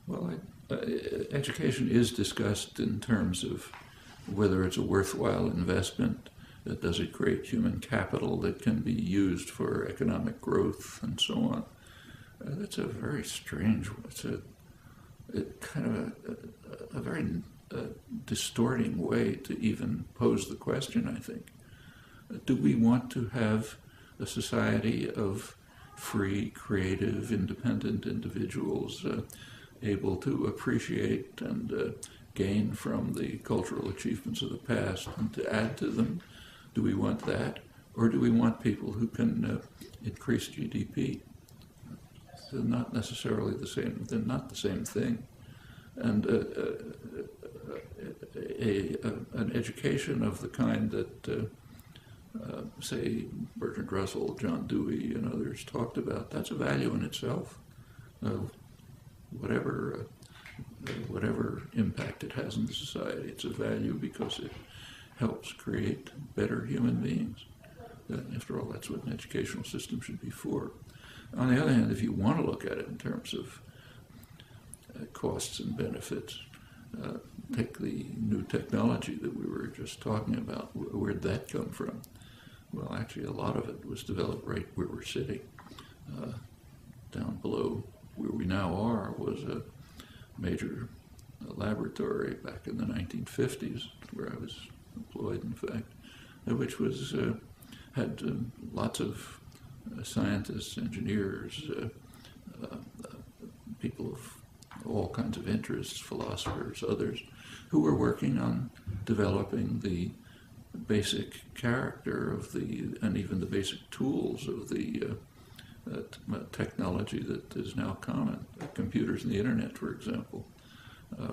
Well, education is discussed in terms of whether it's a worthwhile investment. Does it create human capital that can be used for economic growth and so on? That's a very strange, it's a very distorting way to even pose the question, I think. Do we want to have a society of free, creative, independent individuals able to appreciate and gain from the cultural achievements of the past and to add to them? Do we want that? Or do we want people who can increase GDP? They're not necessarily the same, they're not the same thing. And an education of the kind that, say, Bertrand Russell, John Dewey, and others talked about, that's a value in itself. Whatever impact it has in the society, it's a value because it helps create better human beings. After all, that's what an educational system should be for. On the other hand, if you want to look at it in terms of costs and benefits, take the new technology that we were just talking about. Where'd that come from? Well, actually, a lot of it was developed right where we're sitting. Down below where we now are was a major laboratory back in the 1950s, where I was employed, in fact, which was had lots of scientists, engineers, people of all kinds of interests, philosophers, others, who were working on developing the basic character of and even the basic tools of the technology that is now common. Computers and the internet, for example,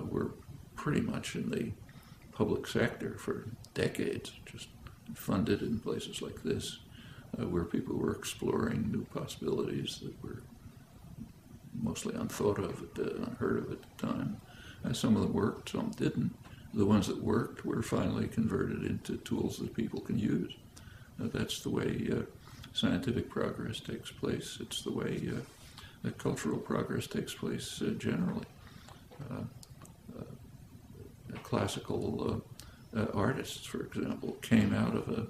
were pretty much in the public sector for decades, just funded in places like this, where people were exploring new possibilities that were mostly unthought of, unheard of at the time. Some of them worked, some didn't. The ones that worked were finally converted into tools that people can use. That's the way scientific progress takes place. It's the way cultural progress takes place generally. Classical artists, for example, came out of a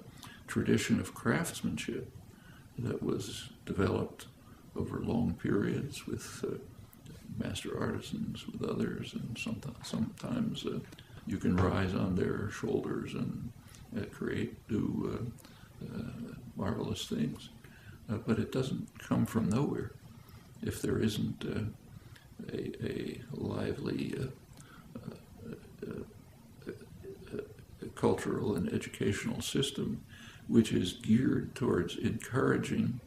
tradition of craftsmanship that was developed over long periods with master artisans, with others, and sometimes you can rise on their shoulders and create new marvelous things. But it doesn't come from nowhere if there isn't a lively cultural and educational system which is geared towards encouraging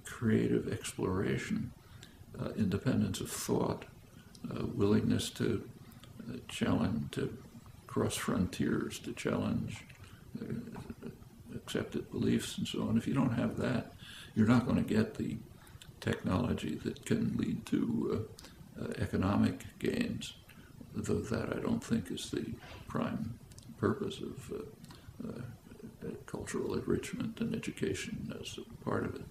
creative exploration, independence of thought, willingness to challenge, to cross frontiers, to challenge accepted beliefs and so on. If you don't have that, you're not going to get the technology that can lead to economic gains, though that I don't think is the prime purpose of cultural enrichment and education as a part of it.